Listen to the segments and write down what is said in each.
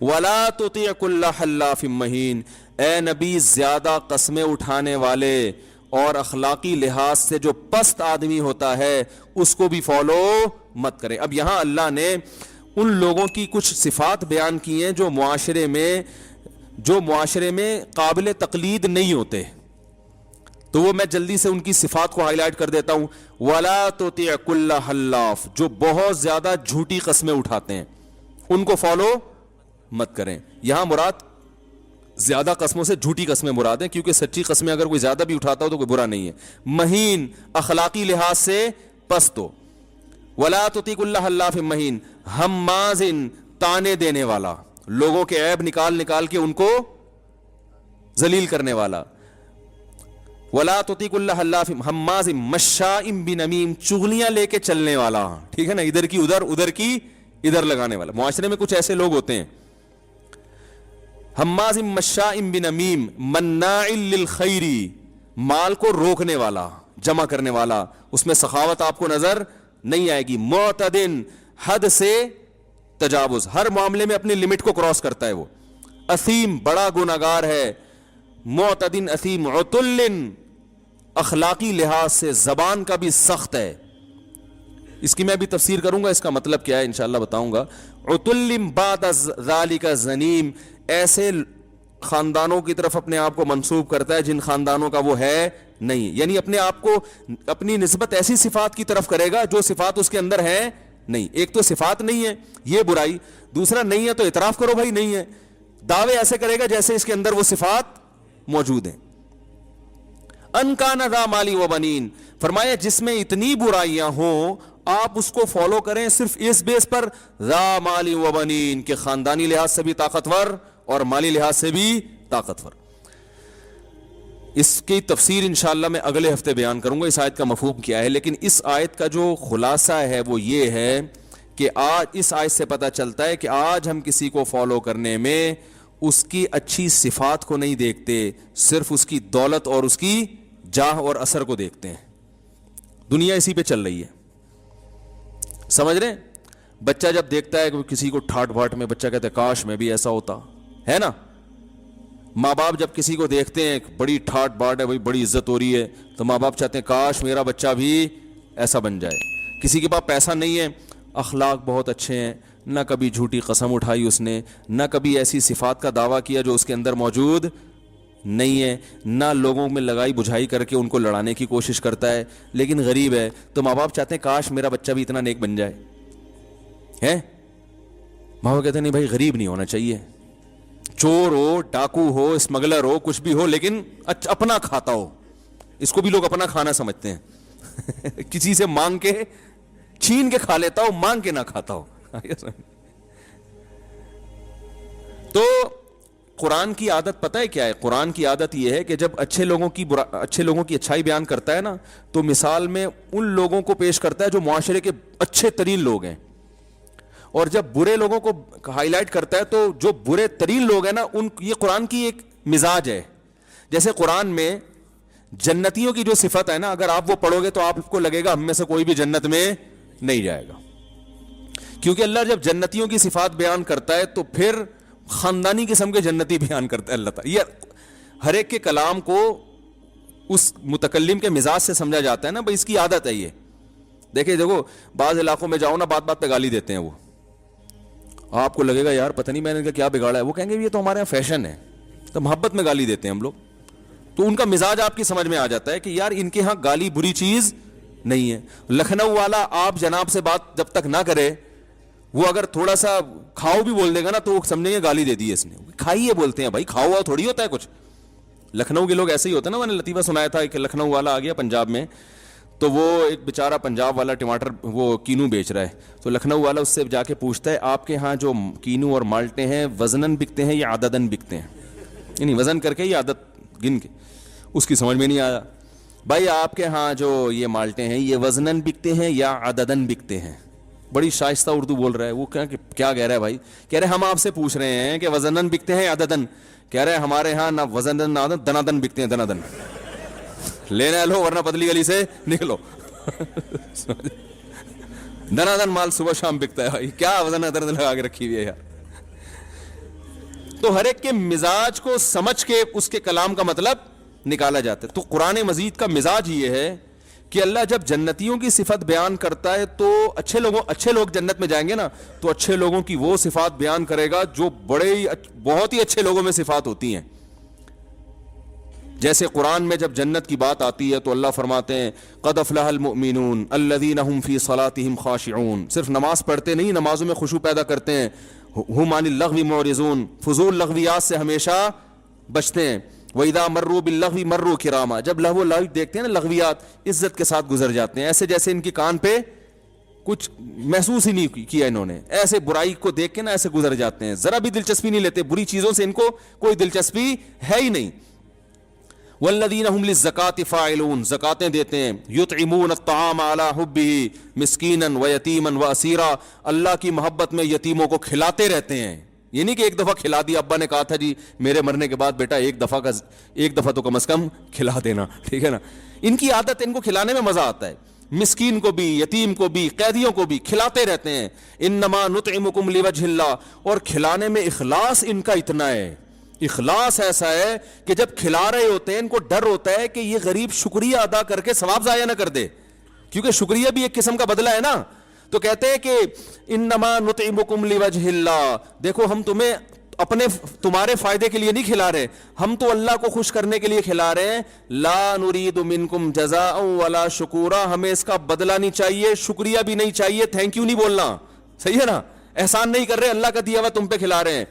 وَلَا تُطِعْ كُلَّ حَلَّافٍ مَّهِينٍ، اے نبی زیادہ قسمیں اٹھانے والے اور اخلاقی لحاظ سے جو پست آدمی ہوتا ہے اس کو بھی فالو مت کریں۔ اب یہاں اللہ نے ان لوگوں کی کچھ صفات بیان کی ہیں جو معاشرے میں قابل تقلید نہیں ہوتے، تو وہ میں جلدی سے ان کی صفات کو ہائی لائٹ کر دیتا ہوں۔ وَلَا تُطِعْ كُلَّ حَلَّافٍ، جو بہت زیادہ جھوٹی قسمیں اٹھاتے ہیں ان کو فالو مت کریں۔ یہاں مراد زیادہ قسموں سے جھوٹی قسمیں مراد ہیں، کیونکہ سچی قسمیں اگر کوئی زیادہ بھی اٹھاتا ہو تو کوئی برا نہیں ہے۔ مہین، اخلاقی لحاظ سے پست ہو۔ وَلَا تُطِعْ كُلَّ حَلَّافٍ مَّهِينٍ ہَمَّازٍ، تانے دینے والا، لوگوں کے عیب نکال کے ان کو ذلیل کرنے والا۔ وَلَا تُطِعْ كُلَّ حَلَّافٍ ہَمَّازٍ مَّشَّاءٍ بِنَمِيمٍ، چغلیاں لے کے چلنے والا، ٹھیک ہے نا، ادھر کی ادھر کی ادھر لگانے والا۔ معاشرے میں کچھ ایسے لوگ ہوتے ہیں، ہماز مشاء بنمیم مناع للخیر، مال کو روکنے والا، جمع کرنے والا، اس میں سخاوت آپ کو نظر نہیں آئے گی۔ معتدن، حد سے تجاوز، ہر معاملے میں اپنی لمٹ کو کراس کرتا ہے وہ۔ اثیم، بڑا گناہگار ہے۔ معتدن اثیم، عتل، اخلاقی لحاظ سے زبان کا بھی سخت ہے۔ اس کی میں بھی تفسیر کروں گا، اس کا مطلب کیا ہے انشاءاللہ بتاؤں گا۔ عتل بعد ذالک زنیم، ایسے خاندانوں کی طرف اپنے آپ کو منسوب کرتا ہے جن خاندانوں کا وہ ہے نہیں، یعنی اپنے آپ کو اپنی نسبت ایسی صفات کی طرف کرے گا جو صفات اس کے اندر ہے نہیں۔ ایک تو صفات نہیں ہے، یہ برائی، دوسرا نہیں ہے تو اعتراف کرو بھائی نہیں ہے، دعوے ایسے کرے گا جیسے اس کے اندر وہ صفات موجود ہیں۔ ان کان ذا مال و بنین، فرمایا جس میں اتنی برائیاں ہوں آپ اس کو فالو کریں صرف اس بیس پر، ذا مال و بنین، کہ خاندانی لحاظ سے بھی طاقتور اور مالی لحاظ سے بھی طاقتور۔ اس کی تفسیر انشاءاللہ میں اگلے ہفتے بیان کروں گا اس آیت کا مفہوم کیا ہے، لیکن اس آیت کا جو خلاصہ ہے وہ یہ ہے کہ آج اس آیت سے پتہ چلتا ہے کہ آج ہم کسی کو فالو کرنے میں اس کی اچھی صفات کو نہیں دیکھتے، صرف اس کی دولت اور اس کی جاہ اور اثر کو دیکھتے ہیں۔ دنیا اسی پہ چل رہی ہے، سمجھ رہے ہیں؟ بچہ جب دیکھتا ہے کہ کسی کو ٹھاٹ بھاٹ میں، بچہ کہتا ہے کاش میں بھی ایسا ہوتا ہے نا۔ ماں باپ جب کسی کو دیکھتے ہیں بڑی ٹھاٹ بھاٹ ہے، بڑی عزت ہو رہی ہے، تو ماں باپ چاہتے ہیں کاش میرا بچہ بھی ایسا بن جائے۔ کسی کے پاس پیسہ نہیں ہے، اخلاق بہت اچھے ہیں، نہ کبھی جھوٹی قسم اٹھائی اس نے، نہ کبھی ایسی صفات کا دعویٰ کیا جو اس کے اندر موجود نہیں ہے، نہ لوگوں میں لگائی بجھائی کر کے ان کو لڑانے کی کوشش کرتا ہے، لیکن غریب ہے، تو ماں باپ چاہتے ہیں کاش میرا بچہ بھی اتنا نیک بن جائے۔ ہے ماں باپ کہتے ہیں نہیں بھائی غریب نہیں ہونا چاہیے، چور ہو، ڈاکو ہو، اسمگلر ہو، کچھ بھی ہو، لیکن اپنا کھاتا ہو۔ اس کو بھی لوگ اپنا کھانا سمجھتے ہیں کسی سے مانگ کے چھین کے کھا لیتا ہو، مانگ کے نہ کھاتا ہو۔ تو قرآن کی عادت پتہ ہے کیا ہے؟ قرآن کی عادت یہ ہے کہ جب اچھے لوگوں کی اچھائی بیان کرتا ہے نا، تو مثال میں ان لوگوں کو پیش کرتا ہے جو معاشرے کے اچھے ترین لوگ ہیں، اور جب برے لوگوں کو ہائی لائٹ کرتا ہے تو جو برے ترین لوگ ہیں نا، یہ قرآن کی ایک مزاج ہے۔ جیسے قرآن میں جنتیوں کی جو صفت ہے نا، اگر آپ وہ پڑھو گے تو آپ کو لگے گا ہم میں سے کوئی بھی جنت میں نہیں جائے گا، کیونکہ اللہ جب جنتیوں کی صفات بیان کرتا ہے تو پھر خاندانی قسم کے جنتی بیان کرتا ہے اللہ تعالیٰ۔ یہ ہر ایک کے کلام کو اس متکلم کے مزاج سے سمجھا جاتا ہے نا، بھائی اس کی عادت ہے یہ۔ دیکھیں دیکھو بعض علاقوں میں جاؤ نا، بات بات پہ گالی دیتے ہیں وہ، آپ کو لگے گا یار پتہ نہیں میں نے کیا بگاڑا ہے، وہ کہیں گے یہ تو ہمارے یہاں فیشن ہے، تو محبت میں گالی دیتے ہیں ہم لوگ، تو ان کا مزاج آپ کی سمجھ میں آ جاتا ہے کہ یار ان کے ہاں گالی بری چیز نہیں ہے۔ لکھنؤ والا آپ جناب سے بات جب تک نہ کرے، وہ اگر تھوڑا سا کھاؤ بھی بول دے گا نا تو وہ سمجھیں گے گالی دے دی ہے اس نے، کھائیے بولتے ہیں بھائی، کھاؤ ہوا تھوڑی ہوتا ہے کچھ۔ لکھنؤ کے لوگ ایسے ہی ہوتے ہیں نا، میں نے لطیفہ سنایا تھا کہ لکھنؤ والا آ گیا پنجاب میں، تو وہ ایک بیچارہ پنجاب والا ٹماٹر وہ کینو بیچ رہا ہے، تو لکھنؤ والا اس سے جا کے پوچھتا ہے آپ کے ہاں جو کینو اور مالٹے ہیں وزناً بکتے ہیں یا عدداً بکتے ہیں، یعنی وزن کر کے یا عدد گن کے؟ اس کی سمجھ میں نہیں آیا، بھائی آپ کے ہاں جو یہ مالٹے ہیں یہ وزناً بکتے ہیں یا عدداً بکتے ہیں؟ بڑی شائستہ اردو بول رہا ہے وہ، کیا کہہ رہا ہے بھائی؟ کہہ رہے ہم آپ سے پوچھ رہے ہیں کہ وزناً بکتے ہیں یا عدداً؟ کہہ رہے ہمارے ہاں نہ وزناً نہ دنادن بکتے ہیں، دنادن لینا لو ورنہ پتلی گلی سے نکلو دنادن مال صبح شام بکتا ہے بھائی، کیا وزن ادر لگا کے رکھی ہوئی ہے یار۔ تو ہر ایک کے مزاج کو سمجھ کے اس کے کلام کا مطلب نکالا جاتا ہے. تو قرآن مجید کا مزاج یہ ہے کہ اللہ جب جنتیوں کی صفت بیان کرتا ہے تو اچھے لوگ جنت میں جائیں گے نا, تو اچھے لوگوں کی وہ صفات بیان کرے گا جو بہت ہی اچھے لوگوں میں صفات ہوتی ہیں. جیسے قرآن میں جب جنت کی بات آتی ہے تو اللہ فرماتے ہیں قد افلح المؤمنون الذین هم فی صلاتهم خاشعون. صرف نماز پڑھتے نہیں, نمازوں میں خشوع پیدا کرتے ہیں. هم عن اللغو معرضون, فضول لغویات سے ہمیشہ بچتے ہیں. وَإِذَا مَرُّوا بِاللَّغْوِ مَرُّوا كِرَامًا, جب لغو و لعب دیکھتے ہیں نا لغویات, عزت کے ساتھ گزر جاتے ہیں, ایسے جیسے ان کی کان پہ کچھ محسوس ہی نہیں کیا انہوں نے, ایسے برائی کو دیکھ کے نا ایسے گزر جاتے ہیں, ذرا بھی دلچسپی نہیں لیتے, بری چیزوں سے ان کو کوئی دلچسپی ہے ہی نہیں. والذین هم للزکاة فاعلون, زکاتیں دیتے ہیں. یطعمون الطعام علی حبہ مسکینا ویتیما واسیرا, اللہ کی محبت میں یتیموں کو کھلاتے رہتے ہیں. یہ نہیں کہ ایک دفعہ کھلا دیا, ابا نے کہا تھا جی میرے مرنے کے بعد بیٹا ایک دفعہ تو کم از کم کھلا دینا, ٹھیک ہے نا. ان کی عادت, ان کو کھلانے میں مزہ آتا ہے. مسکین کو بھی, یتیم کو بھی, قیدیوں کو بھی کھلاتے رہتے ہیں. انما نطعمکم لوجہ اللہ, اور کھلانے میں اخلاص ان کا اتنا ہے, اخلاص ایسا ہے کہ جب کھلا رہے ہوتے ہیں ان کو ڈر ہوتا ہے کہ یہ غریب شکریہ ادا کر کے ثواب ضائع نہ کر دے, کیونکہ شکریہ بھی ایک قسم کا بدلہ ہے نا. تو کہتے ہیں کہ انما نطعمکم لوجہ اللہ, دیکھو ہم تمہارے فائدے کے لیے نہیں کھلا رہے, ہم تو اللہ کو خوش کرنے کے لیے کھلا رہے ہیں. لا نرید منکم جزاء ولا شکورا, ہمیں اس کا بدلہ نہیں چاہیے, شکریہ بھی نہیں چاہیے, تھینک یو نہیں بولنا, صحیح ہے نا. احسان نہیں کر رہے, اللہ کا دیا ہوا تم پہ کھلا رہے ہیں.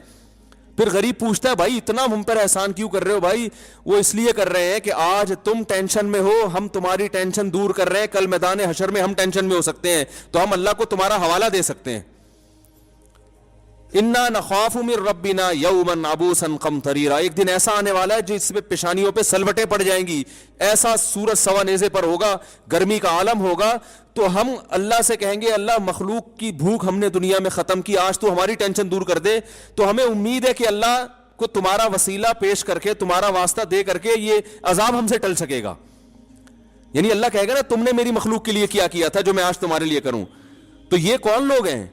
پھر غریب پوچھتا ہے بھائی اتنا ہم پر احسان کیوں کر رہے ہو؟ بھائی وہ اس لیے کر رہے ہیں کہ آج تم ٹینشن میں ہو, ہم تمہاری ٹینشن دور کر رہے ہیں, کل میدان حشر میں ہم ٹینشن میں ہو سکتے ہیں, تو ہم اللہ کو تمہارا حوالہ دے سکتے ہیں. انا نخاف من ربنا یوما عبوسا قمطریرا, ایک دن ایسا آنے والا ہے جس پہ پیشانیوں پہ سلوٹیں پڑ جائیں گی, ایسا سورج سوا نیزے پر ہوگا, گرمی کا عالم ہوگا. تو ہم اللہ سے کہیں گے اللہ مخلوق کی بھوک ہم نے دنیا میں ختم کی, آج تو ہماری ٹینشن دور کر دے. تو ہمیں امید ہے کہ اللہ کو تمہارا وسیلہ پیش کر کے, تمہارا واسطہ دے کر کے یہ عذاب ہم سے ٹل سکے گا. یعنی اللہ کہے گا نا تم نے میری مخلوق کے لیے کیا تھا جو میں آج تمہارے لیے کروں. تو یہ کون لوگ ہیں؟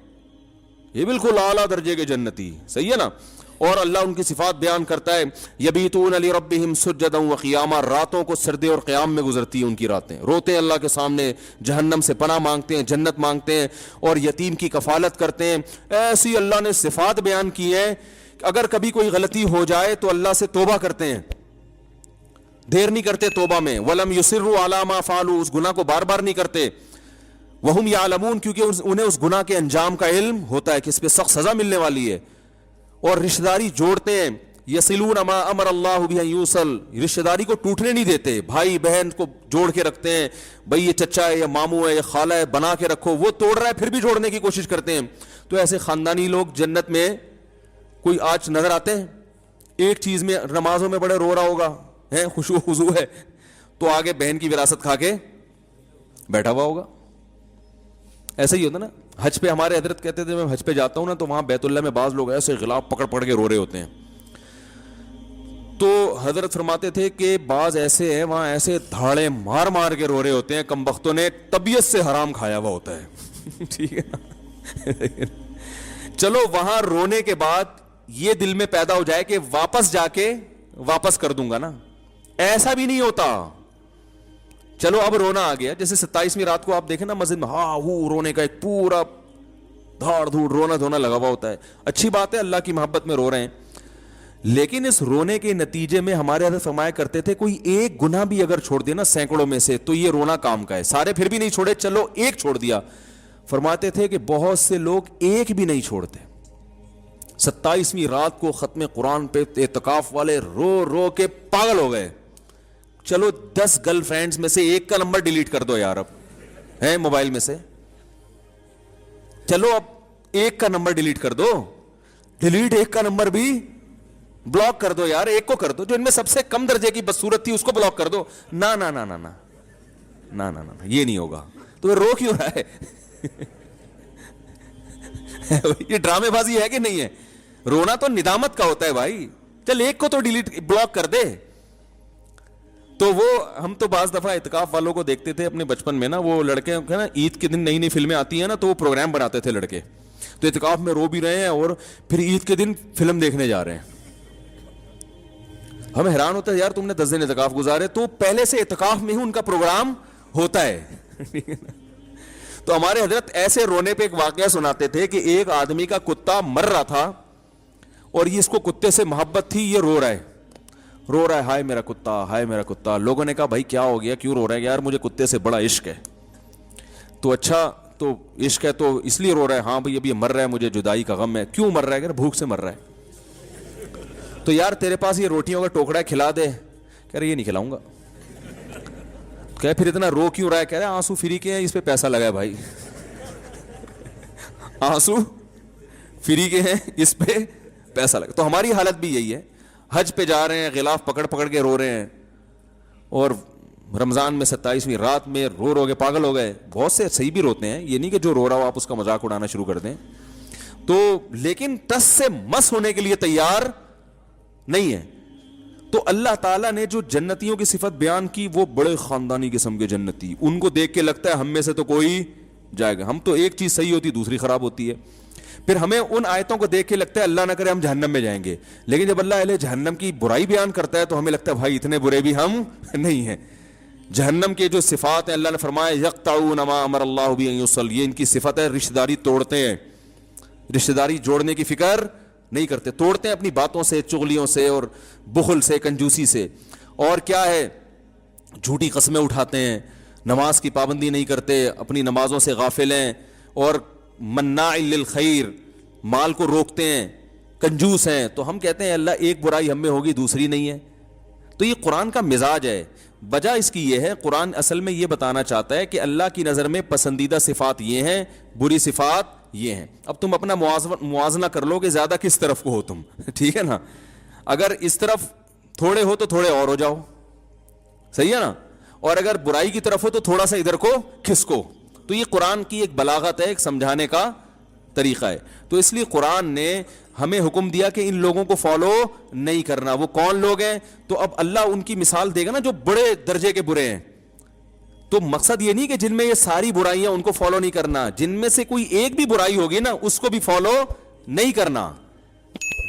یہ بالکل اعلیٰ درجے کے جنتی, صحیح ہے نا. اور اللہ ان کی صفات بیان کرتا ہے یبیتون لربہم سجدا وقیاما, راتوں کو سجدے اور قیام میں گزرتی ہیں ان کی راتیں, روتے ہیں اللہ کے سامنے, جہنم سے پناہ مانگتے ہیں, جنت مانگتے ہیں, اور یتیم کی کفالت کرتے ہیں. ایسی اللہ نے صفات بیان کی ہیں. اگر کبھی کوئی غلطی ہو جائے تو اللہ سے توبہ کرتے ہیں, دیر نہیں کرتے توبہ میں. ولم یصروا علی ما فعلوا, اس گناہ کو بار بار نہیں کرتے. وہم یعلمون, کیونکہ انہیں اس گناہ کے انجام کا علم ہوتا ہے کہ اس پہ سخت سزا ملنے والی ہے. اور رشتہ داری جوڑتے ہیں. یصلون ما امر اللہ بہ ان یوصل, رشتہ داری کو ٹوٹنے نہیں دیتے, بھائی بہن کو جوڑ کے رکھتے ہیں. بھائی یہ چچا ہے یا ماموں ہے یا خالہ ہے, بنا کے رکھو. وہ توڑ رہا ہے پھر بھی جوڑنے کی کوشش کرتے ہیں. تو ایسے خاندانی لوگ جنت میں کوئی آج نظر آتے ہیں؟ ایک چیز میں نمازوں میں بڑے رو رہا ہوگا, ہے خشوع خضوع ہے, تو آگے بہن کی وراثت کھا کے بیٹھا ہوا ہوگا. ایسا ہی ہوتا نا. حج پہ ہمارے حضرت کہتے تھے, میں حج پہ جاتا ہوں نا تو وہاں بیت اللہ میں بعض لوگ ایسے غلاف پکڑ پکڑ کے رو رہے ہوتے ہیں. تو حضرت فرماتے تھے کہ بعض ایسے ہیں وہاں ایسے دھاڑے مار مار کے رو رہے ہوتے ہیں, کم بختوں نے طبیعت سے حرام کھایا ہوا ہوتا ہے. ٹھیک ہے نا. چلو وہاں رونے کے بعد یہ دل میں پیدا ہو جائے کہ واپس جا کے واپس کر دوں گا نا, ایسا بھی نہیں ہوتا. چلو اب رونا آ گیا, جیسے 27ویں رات کو آپ دیکھیں نا مسجد میں, ہاں وہ رونے کا ایک پورا دھاڑ دھوڑ رونا دھونا لگا ہوا ہوتا ہے. اچھی بات ہے, اللہ کی محبت میں رو رہے ہیں, لیکن اس رونے کے نتیجے میں ہمارے حضرت فرمایا کرتے تھے کوئی ایک گناہ بھی اگر چھوڑ دے نا سینکڑوں میں سے, تو یہ رونا کام کا ہے. سارے پھر بھی نہیں چھوڑے, چلو ایک چھوڑ دیا. فرماتے تھے کہ بہت سے لوگ ایک بھی نہیں چھوڑتے. 27ویں رات کو ختم قرآن پہ اعتکاف والے رو رو کے پاگل ہو گئے. چلو 10 گرل فرینڈز میں سے ایک کا نمبر ڈیلیٹ کر دو یار, اب ہے موبائل میں سے, چلو اب ایک کا نمبر ڈیلیٹ کر دو, ڈیلیٹ ایک کا نمبر بھی بلاک کر دو یار, ایک کو کر دو جو ان میں سب سے کم درجے کی بدصورت تھی اس کو بلاک کر دو. نا نا نا نا نا نا نا نا یہ نہیں ہوگا. تو رو کیوں رہا ہے؟ یہ ڈرامے بازی ہے کہ نہیں ہے؟ رونا تو ندامت کا ہوتا ہے بھائی. چل ایک کو تو ڈیلیٹ بلاک کر دے. تو وہ ہم تو بعض دفعہ اعتکاف والوں کو دیکھتے تھے اپنے بچپن میں نا, وہ لڑکے نا عید کے دن نئی نئی فلمیں آتی ہیں نا تو وہ پروگرام بناتے تھے لڑکے, تو اعتکاف میں رو بھی رہے ہیں اور پھر عید کے دن فلم دیکھنے جا رہے ہیں. ہم حیران ہوتے ہیں یار تم نے 10 دن اعتکاف گزارے, تو پہلے سے اعتکاف میں ہی ان کا پروگرام ہوتا ہے. تو ہمارے حضرت ایسے رونے پہ ایک واقعہ سناتے تھے کہ ایک آدمی کا کتا مر رہا تھا اور یہ اس کو کتے سے محبت تھی, یہ رو رہا ہے ہائے میرا کتا, ہائے میرا کتا. لوگوں نے کہا بھائی کیا ہو گیا, کیوں رو رہا ہے؟ یار مجھے کتے سے بڑا عشق ہے. تو اچھا تو عشق ہے تو اس لیے رو رہا ہے؟ ہاں بھائی ابھی مر رہا ہے, مجھے جدائی کا غم ہے. کیوں مر رہا ہے؟ کہ بھوک سے مر رہا ہے. تو یار تیرے پاس یہ روٹیوں کا ٹوکرا ہے, کھلا دے. کہہ رہے یہ نہیں کھلاؤں گا. کہ پھر اتنا رو کیوں رہا ہے؟ کہہ رہے آنسو فری کے ہیں, اس پہ پیسہ لگا ہے بھائی. آنسو فری کے ہیں, اس پہ پیسہ لگا. تو ہماری حالت بھی یہی ہے, حج پہ جا رہے ہیں, غلاف پکڑ کے رو رہے ہیں, اور رمضان میں 27ویں رات میں رو کے پاگل ہو گئے. بہت سے صحیح بھی روتے ہیں, یہ نہیں کہ جو رو رہا ہو آپ اس کا مذاق اڑانا شروع کر دیں. تو لیکن ٹس سے مس ہونے کے لیے تیار نہیں ہے. تو اللہ تعالیٰ نے جو جنتیوں کی صفت بیان کی, وہ بڑے خاندانی قسم کے جنتی, ان کو دیکھ کے لگتا ہے ہم میں سے تو کوئی جائے گا. ہم تو ایک چیز صحیح ہوتی دوسری خراب ہوتی ہے. پھر ہمیں ان آیتوں کو دیکھ کے لگتا ہے اللہ نہ کرے ہم جہنم میں جائیں گے, لیکن جب اللہ علیہ جہنم کی برائی بیان کرتا ہے تو ہمیں لگتا ہے بھائی اتنے برے بھی ہم نہیں ہیں. جہنم کے جو صفات ہیں, اللہ نے فرمایا یقطعون ما امر اللہ بہ ان یوصل, یہ ان کی صفت ہے, رشتہ داری توڑتے ہیں, رشتہ داری جوڑنے کی فکر نہیں کرتے, توڑتے ہیں اپنی باتوں سے, چغلیوں سے, اور بخل سے, کنجوسی سے. اور کیا ہے, جھوٹی قسمیں اٹھاتے ہیں, نماز کی پابندی نہیں کرتے, اپنی نمازوں سے غافل ہیں, اور مناع للخیر, مال کو روکتے ہیں, کنجوس ہیں. تو ہم کہتے ہیں اللہ ایک برائی ہم میں ہوگی دوسری نہیں ہے. تو یہ قرآن کا مزاج ہے. وجہ اس کی یہ ہے, قرآن اصل میں یہ بتانا چاہتا ہے کہ اللہ کی نظر میں پسندیدہ صفات یہ ہیں, بری صفات یہ ہیں. اب تم اپنا موازنہ کر لو کہ زیادہ کس طرف کو ہو تم, ٹھیک ہے نا. اگر اس طرف تھوڑے ہو تو تھوڑے اور ہو جاؤ, صحیح ہے نا. اور اگر برائی کی طرف ہو تو تھوڑا سا ادھر کو کھسکو. تو یہ قرآن کی ایک بلاغت ہے, ایک سمجھانے کا طریقہ ہے. تو اس لیے قرآن نے ہمیں حکم دیا کہ ان لوگوں کو فالو نہیں کرنا. وہ کون لوگ ہیں؟ تو اب اللہ ان کی مثال دے گا نا جو بڑے درجے کے برے ہیں. تو مقصد یہ نہیں کہ جن میں یہ ساری برائیاں ان کو فالو نہیں کرنا, جن میں سے کوئی ایک بھی برائی ہوگی نا اس کو بھی فالو نہیں کرنا.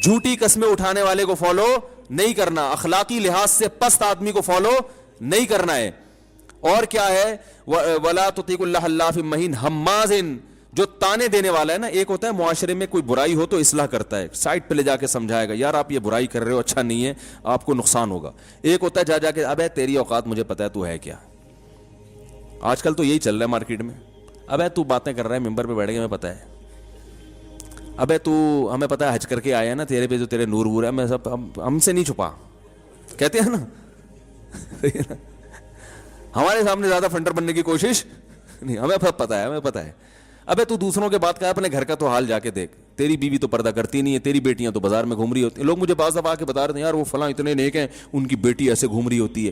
جھوٹی قسمیں اٹھانے والے کو فالو نہیں کرنا, اخلاقی لحاظ سے پست آدمی کو فالو نہیں کرنا ہے. اور کیا ہے, ولا تطیعوا اللہ حلاف مہین ہماز, جو تانے دینے والا ہے نا. ایک ہوتا ہے معاشرے میں کوئی برائی ہو تو اصلاح کرتا ہے, سائٹ پہ لے جا کے سمجھائے گا یار آپ یہ برائی کر رہے ہو, اچھا نہیں ہے, آپ کو نقصان ہوگا. ایک ہوتا ہے جا کے ابے تیری اوقات مجھے پتا ہے تو ہے کیا. آج کل تو یہی چل رہا ہے مارکیٹ میں, ابے تو باتیں کر رہا ہے ممبر پہ بیٹھ کے, ہمیں پتا ہے, ابے تو ہمیں پتا ہے حج کر کے آیا نا, تیرے پہ جو تیرے نور وور ہے, میں سب ہم سے نہیں چھپا, کہتے ہیں نا. ہمارے سامنے زیادہ فنڈر بننے کی کوشش نہیں, ہمیں پتا ہے, ہمیں پتا ہے. ابے تو دوسروں کے بات کا اپنے گھر کا تو حال جا کے دیکھ, تیری بیوی تو پردہ کرتی نہیں ہے, تیری بیٹیاں تو بازار میں گھوم رہی ہوتی ہیں. لوگ مجھے بعض دفعہ آ کے بتا رہے ہیں یار وہ فلاں اتنے نیک ہیں, ان کی بیٹی ایسے گھوم رہی ہوتی ہے.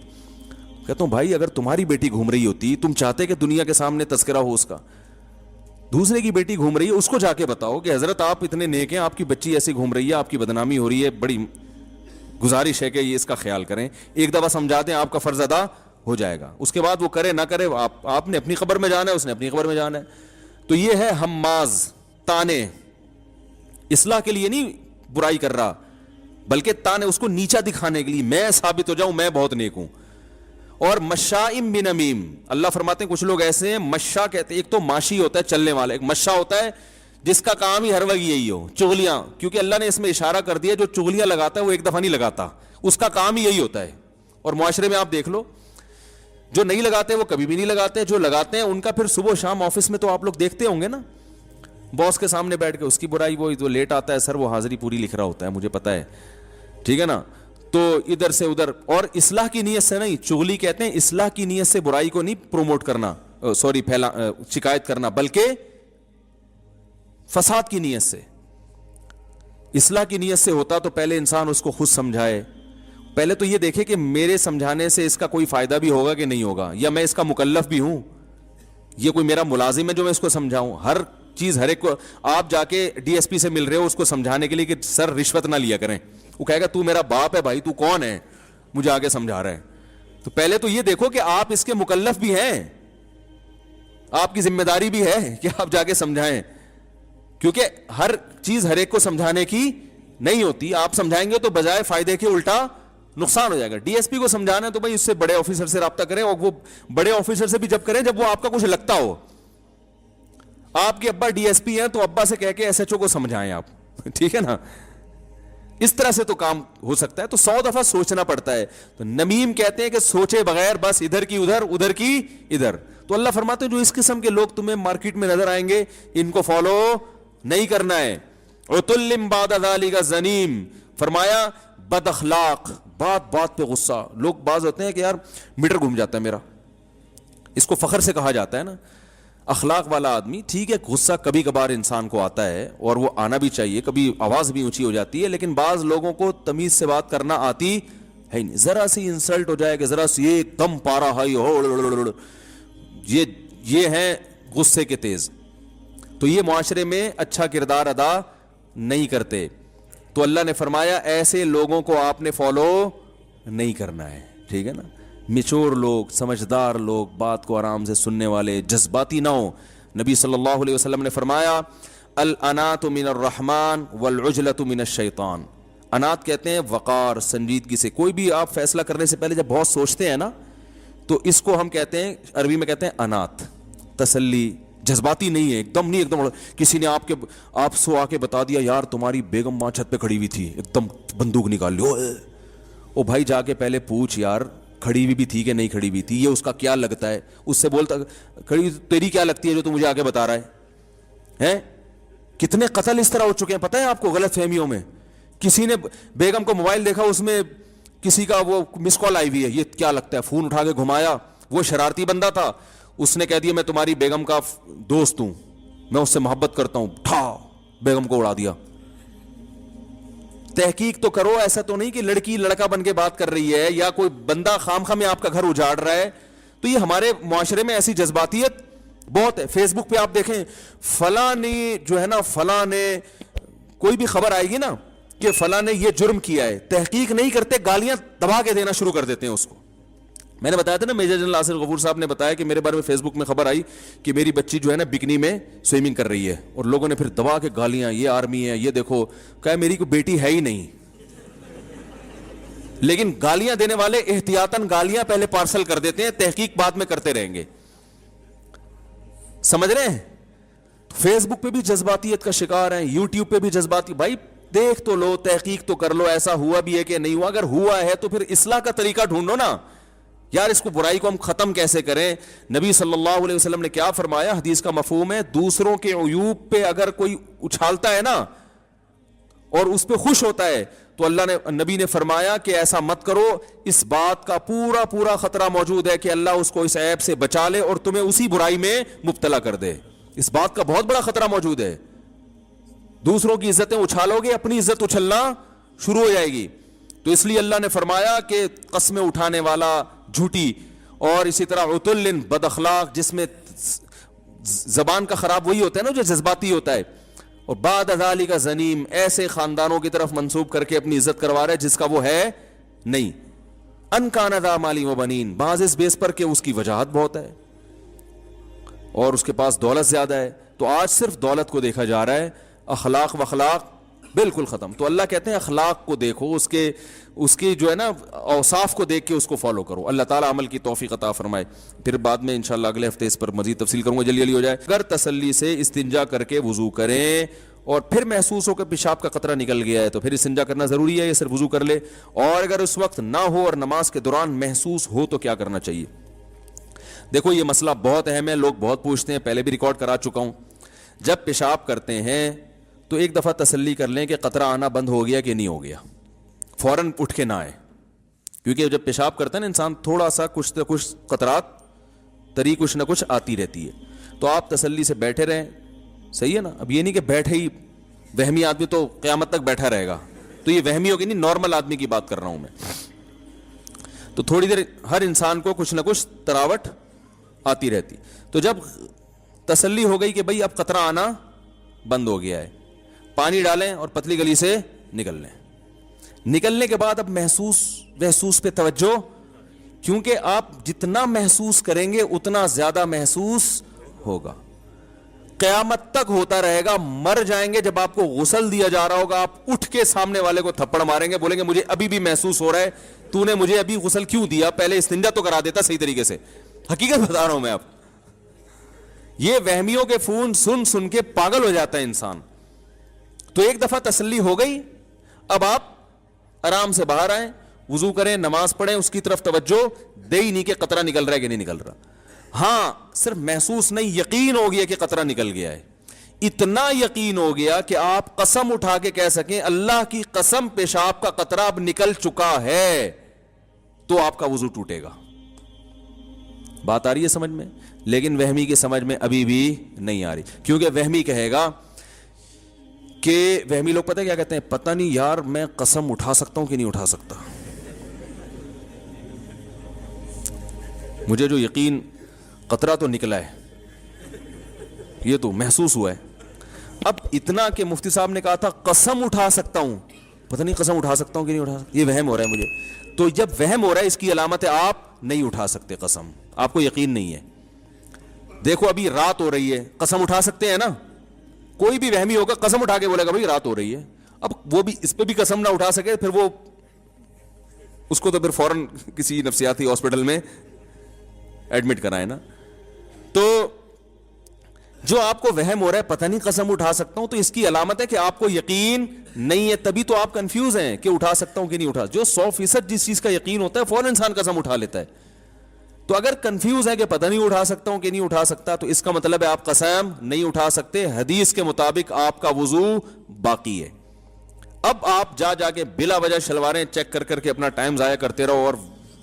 کہتا ہوں بھائی اگر تمہاری بیٹی گھوم رہی ہوتی, تم چاہتے کہ دنیا کے سامنے تذکرہ ہو اس کا, دوسرے کی بیٹی گھوم رہی ہے اس کو جا کے بتاؤ کہ حضرت آپ اتنے نیک ہیں, آپ کی بچی ایسی گھوم رہی ہے, آپ کی بدنامی ہو رہی ہے, بڑی گزارش ہے کہ یہ اس کا خیال کریں. ایک دفعہ سمجھا دیں, آپ کا فرض ادا ہو جائے گا. اس کے بعد وہ کرے نہ کرے, آپ نے اپنی خبر میں جانا ہے, اس نے اپنی خبر میں جانا ہے. تو یہ ہے ہماز, تانے, اصلاح کے لیے نہیں برائی کر رہا بلکہ تانے, اس کو نیچا دکھانے کے لیے, میں ثابت ہو جاؤں میں بہت نیک ہوں. اور مشائم بنمیم, اللہ فرماتے ہیں کچھ لوگ ایسے ہیں, مشا کہتے ہیں, ایک تو ماشی ہوتا ہے چلنے والا, ایک مشا ہوتا ہے جس کا کام ہی ہر وقت یہی ہو, چغلیاں. کیونکہ اللہ نے اس میں اشارہ کر دیا جو چغلیاں لگاتا ہے وہ ایک دفعہ نہیں لگاتا, اس کا کام ہی یہی ہوتا ہے. اور معاشرے میں آپ دیکھ لو, جو نہیں لگاتے وہ کبھی بھی نہیں لگاتے, جو لگاتے ہیں ان کا پھر صبح شام آفس میں تو آپ لوگ دیکھتے ہوں گے نا, باس کے سامنے بیٹھ کے اس کی برائی, وہ جو لیٹ آتا ہے سر وہ حاضری پوری لکھ رہا ہوتا ہے, مجھے پتا ہے, ٹھیک ہے نا. تو ادھر سے ادھر, اور اصلاح کی نیت سے نہیں, چغلی کہتے ہیں اصلاح کی نیت سے برائی کو نہیں پروموٹ کرنا, شکایت کرنا, بلکہ فساد کی نیت سے. اصلاح کی نیت سے ہوتا تو پہلے انسان اس کو خود سمجھائے, پہلے تو یہ دیکھے کہ میرے سمجھانے سے اس کا کوئی فائدہ بھی ہوگا کہ نہیں ہوگا, یا میں اس کا مکلف بھی ہوں, یہ کوئی میرا ملازم ہے جو میں اس کو سمجھاؤں. ہر چیز ہر ایک کو آپ جا کے ڈی ایس پی سے مل رہے ہو اس کو سمجھانے کے لیے کہ سر رشوت نہ لیا کریں, وہ کہے گا تو میرا باپ ہے بھائی, تو کون ہے مجھے آگے سمجھا رہا ہے. تو پہلے تو یہ دیکھو کہ آپ اس کے مکلف بھی ہیں, آپ کی ذمہ داری بھی ہے کہ آپ جا کے سمجھائیں, کیونکہ ہر چیز ہر ایک کو سمجھانے کی نہیں ہوتی. آپ سمجھائیں گے تو بجائے فائدے کے الٹا نقصان ہو جائے گا. ڈی ایس پی کو سمجھانا ہے تو بھائی اس سے بڑے آفیسر سے رابطہ کریں, اور وہ بڑے آفیسر سے بھی جب کریں جب وہ آپ کا کچھ لگتا ہو. آپ کے ابا ڈی ایس پی ہیں تو ابا سے کہہ کے ایس ایچ او کو سمجھائیں آپ, ٹھیک ہے نا. اس طرح سے تو کام ہو سکتا ہے. تو 100 دفعہ سوچنا پڑتا ہے. تو نمیم کہتے ہیں کہ سوچے بغیر بس ادھر کی ادھر, ادھر کی ادھر. تو اللہ فرماتے ہیں جو اس قسم کے لوگ تمہیں مارکیٹ میں نظر آئیں گے ان کو فالو نہیں کرنا ہے. عتل بعد ذلک زنیم, فرمایا بد اخلاق, بات بات پہ غصہ. لوگ بعض ہوتے ہیں کہ یار میٹر گھوم جاتا ہے میرا, اس کو فخر سے کہا جاتا ہے نا. اخلاق والا آدمی, ٹھیک ہے غصہ کبھی کبھار انسان کو آتا ہے اور وہ آنا بھی چاہیے, کبھی آواز بھی اونچی ہو جاتی ہے, لیکن بعض لوگوں کو تمیز سے بات کرنا آتی ہے نہیں. ذرا سی انسلٹ ہو جائے کہ ذرا سی ایک دم پارا ہائی ہو, یہ ہیں غصے کے تیز. تو یہ معاشرے میں اچھا کردار ادا نہیں کرتے. تو اللہ نے فرمایا ایسے لوگوں کو آپ نے فالو نہیں کرنا ہے, ٹھیک ہے نا. میچور لوگ, سمجھدار لوگ, بات کو آرام سے سننے والے, جذباتی نہ ہو. نبی صلی اللہ علیہ وسلم نے فرمایا الانات من الرحمن والعجلۃ من الشیطان. انات کہتے ہیں وقار, سنجیدگی سے. کوئی بھی آپ فیصلہ کرنے سے پہلے جب بہت سوچتے ہیں نا تو اس کو ہم کہتے ہیں, عربی میں کہتے ہیں انات, تسلی. جذباتی نہیں ہے, ایک دم نہیں, ایک دم کسی نے آپ سو آ کے بتا دیا یار تمہاری بیگم وہاں چھت پہ کھڑی ہوئی تھی, ایک دم بندوق نکال لی, او بھائی جا کے پہلے پوچھ یار کھڑی ہوئی بھی تھی کہ نہیں کھڑی ہوئی تھی, یہ اس کا کیا لگتا ہے. اس سے بولتا کھڑی تیری کیا لگتی ہے جو تو مجھے آگے بتا رہا ہے. کتنے قتل اس طرح ہو چکے ہیں پتہ ہے آپ کو, غلط فہمیوں میں. کسی نے بیگم کو موبائل دیکھا, اس میں کسی کا وہ مس کال آئی ہوئی ہے, یہ کیا لگتا ہے, فون اٹھا کے گھمایا, وہ شرارتی بندہ تھا, اس نے کہہ دیا میں تمہاری بیگم کا دوست ہوں, میں اس سے محبت کرتا ہوں, ٹھا بیگم کو اڑا دیا. تحقیق تو کرو, ایسا تو نہیں کہ لڑکی لڑکا بن کے بات کر رہی ہے یا کوئی بندہ خام خواہ میں آپ کا گھر اجاڑ رہا ہے. تو یہ ہمارے معاشرے میں ایسی جذباتیت بہت ہے. فیس بک پہ آپ دیکھیں فلاں نے جو ہے نا, فلاں نے کوئی بھی خبر آئے گی نا کہ فلاں نے یہ جرم کیا ہے, تحقیق نہیں کرتے, گالیاں دبا کے دینا شروع کر دیتے ہیں اس کو. میں نے بتایا تھا نا, میجر جنرل آصف غفور صاحب نے بتایا کہ میرے بارے میں فیس بک میں خبر آئی کہ میری بچی جو ہے نا بکنی میں سوئمنگ کر رہی ہے, اور لوگوں نے پھر دبا کے گالیاں, یہ آرمی ہے, یہ دیکھو, کہا میری کوئی بیٹی ہے ہی نہیں. لیکن گالیاں دینے والے احتیاطاً گالیاں پہلے پارسل کر دیتے ہیں, تحقیق بعد میں کرتے رہیں گے. سمجھ رہے ہیں؟ فیس بک پہ بھی جذباتیت کا شکار ہیں, یوٹیوب پہ بھی جذباتی. بھائی دیکھ تو لو, تحقیق تو کر لو, ایسا ہوا بھی ہے کہ نہیں ہوا. اگر ہوا ہے تو پھر اصلاح کا طریقہ ڈھونڈو نا یار, اس کو برائی کو ہم ختم کیسے کریں. نبی صلی اللہ علیہ وسلم نے کیا فرمایا, حدیث کا مفہوم ہے دوسروں کے عیوب پہ اگر کوئی اچھالتا ہے نا اور اس پہ خوش ہوتا ہے تو اللہ نے, نبی نے فرمایا کہ ایسا مت کرو. اس بات کا پورا پورا خطرہ موجود ہے کہ اللہ اس کو اس عیب سے بچا لے اور تمہیں اسی برائی میں مبتلا کر دے. اس بات کا بہت بڑا خطرہ موجود ہے. دوسروں کی عزتیں اچھالو گے, اپنی عزت اچھلنا شروع ہو جائے گی. تو اس لیے اللہ نے فرمایا کہ قسمیں اٹھانے والا جھوٹی, اور اسی طرح عتل بد اخلاق, جس میں زبان کا خراب وہی ہوتا ہے نا جو جذباتی ہوتا ہے. اور بعد ذالک زنیم, ایسے خاندانوں کی طرف منسوب کر کے اپنی عزت کروا رہا ہے جس کا وہ ہے نہیں. ان کان ذا مال و بنین, بعض اس بیس پر کہ اس کی وجاہت بہت ہے اور اس کے پاس دولت زیادہ ہے. تو آج صرف دولت کو دیکھا جا رہا ہے, اخلاق و اخلاق بالکل ختم. تو اللہ کہتے ہیں اخلاق کو دیکھو, اس کے جو ہے نا اوصاف کو دیکھ کے اس کو فالو کرو. اللہ تعالیٰ عمل کی توفیق عطا فرمائے. پھر بعد میں انشاءاللہ اگلے ہفتے اس پر مزید تفصیل کروں گا, جلدی جلدی ہو جائے. اگر تسلی سے استنجا کر کے وضو کریں اور پھر محسوس ہو کہ پیشاب کا قطرہ نکل گیا ہے تو پھر استنجا کرنا ضروری ہے یا صرف وضو کر لے؟ اور اگر اس وقت نہ ہو اور نماز کے دوران محسوس ہو تو کیا کرنا چاہیے؟ دیکھو یہ مسئلہ بہت اہم ہے, لوگ بہت پوچھتے ہیں, پہلے بھی ریکارڈ کرا چکا ہوں. جب پیشاب کرتے ہیں تو ایک دفعہ تسلی کر لیں کہ قطرہ آنا بند ہو گیا کہ نہیں ہو گیا, فوراً اٹھ کے نہ آئے. کیونکہ جب پیشاب کرتا ہے نا انسان, تھوڑا سا کچھ نہ کچھ قطرات تری کچھ نہ کچھ آتی رہتی ہے. تو آپ تسلی سے بیٹھے رہیں, صحیح ہے نا. اب یہ نہیں کہ بیٹھے ہی, وہمی آدمی تو قیامت تک بیٹھا رہے گا, تو یہ وہمی ہوگی نہیں, نارمل آدمی کی بات کر رہا ہوں میں. تو تھوڑی دیر ہر انسان کو کچھ نہ کچھ تراوٹ آتی رہتی. تو جب تسلی ہو گئی کہ بھئی اب قطرہ آنا بند ہو گیا ہے, پانی ڈالیں اور پتلی گلی سے نکل لیں. نکلنے کے بعد اب محسوس پہ توجہ, کیونکہ آپ جتنا محسوس کریں گے اتنا زیادہ محسوس ہوگا. قیامت تک ہوتا رہے گا. مر جائیں گے, جب آپ کو غسل دیا جا رہا ہوگا آپ اٹھ کے سامنے والے کو تھپڑ ماریں گے, بولیں گے مجھے ابھی بھی محسوس ہو رہا ہے, تو نے مجھے ابھی غسل کیوں دیا, پہلے استنجا تو کرا دیتا صحیح طریقے سے. حقیقت بتا رہا ہوں میں. آپ یہ وہمیوں کے فون سن سن کے پاگل ہو جاتا ہے انسان. تو ایک دفعہ تسلی ہو گئی, اب آپ آرام سے باہر آئیں, وضو کریں, نماز پڑھیں, اس کی طرف توجہ دے ہی نہیں کہ قطرہ نکل رہا ہے کہ نہیں نکل رہا. ہاں صرف محسوس نہیں, یقین ہو گیا کہ قطرہ نکل گیا ہے. اتنا یقین ہو گیا کہ آپ قسم اٹھا کے کہہ سکیں اللہ کی قسم پیشاب کا قطرہ اب نکل چکا ہے, تو آپ کا وضو ٹوٹے گا. بات آ رہی ہے سمجھ میں؟ لیکن وہمی کی سمجھ میں ابھی بھی نہیں آ رہی, کیونکہ وہمی کہے گا کہ وہمی لوگ پتہ کیا کہتے ہیں, پتہ نہیں یار میں قسم اٹھا سکتا ہوں کہ نہیں اٹھا سکتا, مجھے جو یقین قطرہ تو نکلا ہے, یہ تو محسوس ہوا ہے. اب اتنا کہ مفتی صاحب نے کہا تھا قسم اٹھا سکتا ہوں, پتہ نہیں قسم اٹھا سکتا ہوں کہ نہیں اٹھا سکتا, یہ وہم ہو رہا ہے مجھے. تو جب وہم ہو رہا ہے اس کی علامت ہے آپ نہیں اٹھا سکتے قسم, آپ کو یقین نہیں ہے. دیکھو ابھی رات ہو رہی ہے, قسم اٹھا سکتے ہیں نا, کوئی بھی وہمی ہوگا قسم اٹھا کے بولے گا بھائی رات ہو رہی ہے. اب وہ بھی اس پہ بھی قسم نہ اٹھا سکے, پھر وہ اس کو تو پھر فوراً کسی نفسیاتی ہاسپٹل میں ایڈمٹ کرائے نا. تو جو آپ کو وہم ہو رہا ہے پتہ نہیں قسم اٹھا سکتا ہوں, تو اس کی علامت ہے کہ آپ کو یقین نہیں ہے, تبھی تو آپ کنفیوز ہیں کہ اٹھا سکتا ہوں کہ نہیں اٹھا. جو 100% جس چیز کا یقین ہوتا ہے فوراً انسان قسم اٹھا لیتا ہے. تو اگر کنفیوز ہے کہ پتہ نہیں اٹھا سکتا ہوں کہ نہیں اٹھا سکتا, تو اس کا مطلب ہے آپ قسم نہیں اٹھا سکتے, حدیث کے مطابق آپ کا وضو باقی ہے. اب آپ جا جا کے بلا وجہ شلواریں چیک کر کر کے اپنا ٹائم ضائع کرتے رہو اور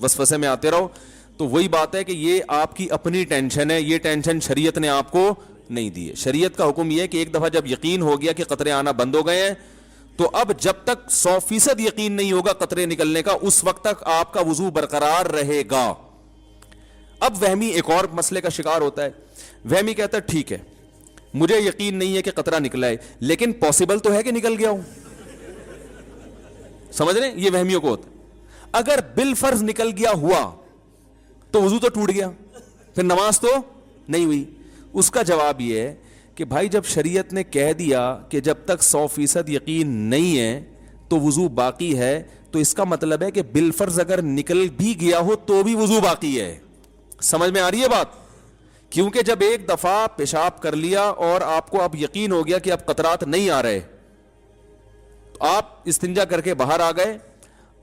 وسوسے میں آتے رہو, تو وہی بات ہے کہ یہ آپ کی اپنی ٹینشن ہے, یہ ٹینشن شریعت نے آپ کو نہیں دی ہے. شریعت کا حکم یہ ہے کہ ایک دفعہ جب یقین ہو گیا کہ قطرے آنا بند ہو گئے ہیں, تو اب جب تک 100% یقین نہیں ہوگا قطرے نکلنے کا, اس وقت تک آپ کا وضو برقرار رہے گا. اب وہمی ایک اور مسئلے کا شکار ہوتا ہے. وہمی کہتا ہے ٹھیک ہے مجھے یقین نہیں ہے کہ قطرہ نکلا ہے, لیکن پاسبل تو ہے کہ نکل گیا ہوں. سمجھ رہے ہیں, یہ وہمیوں کو ہوتا ہے. اگر بالفرض نکل گیا ہوا تو وضو تو ٹوٹ گیا, پھر نماز تو نہیں ہوئی. اس کا جواب یہ ہے کہ بھائی جب شریعت نے کہہ دیا کہ جب تک 100% یقین نہیں ہے تو وضو باقی ہے, تو اس کا مطلب ہے کہ بالفرض اگر نکل بھی گیا ہو تو بھی وضو باقی ہے. سمجھ میں آ رہی ہے بات؟ کیونکہ جب ایک دفعہ پیشاب کر لیا اور آپ کو اب یقین ہو گیا کہ اب قطرات نہیں آ رہے, آپ استنجا کر کے باہر آ گئے,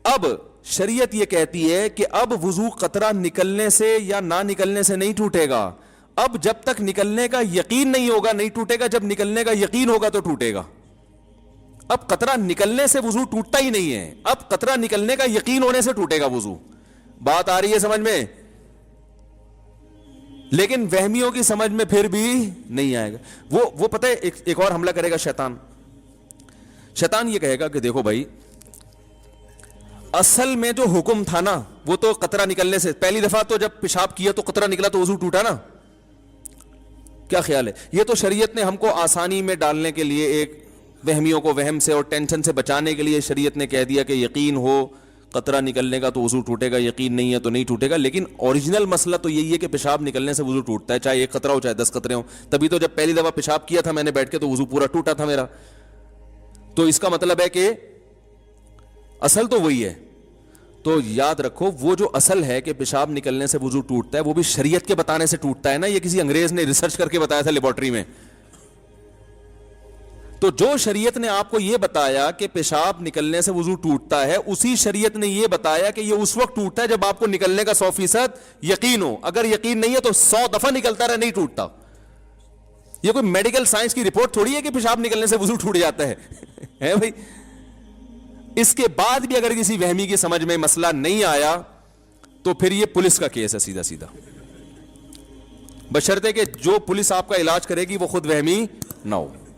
اب شریعت یہ کہتی ہے کہ اب وضو قطرہ نکلنے سے یا نہ نکلنے سے نہیں ٹوٹے گا. اب جب تک نکلنے کا یقین نہیں ہوگا نہیں ٹوٹے گا, جب نکلنے کا یقین ہوگا تو ٹوٹے گا. اب قطرہ نکلنے سے وضو ٹوٹتا ہی نہیں ہے, اب قطرہ نکلنے کا یقین ہونے سے ٹوٹے گا وضو. بات آ رہی ہے سمجھ میں؟ لیکن وہمیوں کی سمجھ میں پھر بھی نہیں آئے گا. وہ پتہ ہے ایک اور حملہ کرے گا شیطان. شیطان یہ کہے گا کہ دیکھو بھائی اصل میں جو حکم تھا نا وہ تو قطرہ نکلنے سے, پہلی دفعہ تو جب پیشاب کیا تو قطرہ نکلا تو وضو ٹوٹا نا. کیا خیال ہے؟ یہ تو شریعت نے ہم کو آسانی میں ڈالنے کے لیے, ایک وہمیوں کو وہم سے اور ٹینشن سے بچانے کے لیے شریعت نے کہہ دیا کہ یقین ہو قطرہ نکلنے کا تو وضو ٹوٹے گا, یقین نہیں ہے تو نہیں ٹوٹے گا. لیکن اوریجنل مسئلہ تو یہی ہے کہ پیشاب نکلنے سے وضو ٹوٹتا ہے, چاہے ایک قطرہ ہو چاہے 10 قطرے ہوں. تبھی تو جب پہلی دفعہ پیشاب کیا تھا میں نے بیٹھ کے تو وضو پورا ٹوٹا تھا میرا. تو اس کا مطلب ہے کہ اصل تو وہی ہے. تو یاد رکھو وہ جو اصل ہے کہ پیشاب نکلنے سے وضو ٹوٹتا ہے وہ بھی شریعت کے بتانے سے ٹوٹتا ہے نا, یہ کسی انگریز نے ریسرچ کر کے بتایا تھا لیبارٹری میں. تو جو شریعت نے آپ کو یہ بتایا کہ پیشاب نکلنے سے وضو ٹوٹتا ہے, اسی شریعت نے یہ بتایا کہ یہ اس وقت ٹوٹتا ہے جب آپ کو نکلنے کا 100% یقین ہو. اگر یقین نہیں ہے تو 100 دفعہ نکلتا رہے نہیں ٹوٹتا. یہ کوئی میڈیکل سائنس کی رپورٹ تھوڑی ہے کہ پیشاب نکلنے سے وضو ٹوٹ جاتا ہے بھائی. اس کے بعد بھی اگر کسی وہمی کی سمجھ میں مسئلہ نہیں آیا تو پھر یہ پولیس کا کیس ہے سیدھا سیدھا, بشرطے کہ جو پولیس آپ کا علاج کرے گی وہ خود وہمی نہ ہو.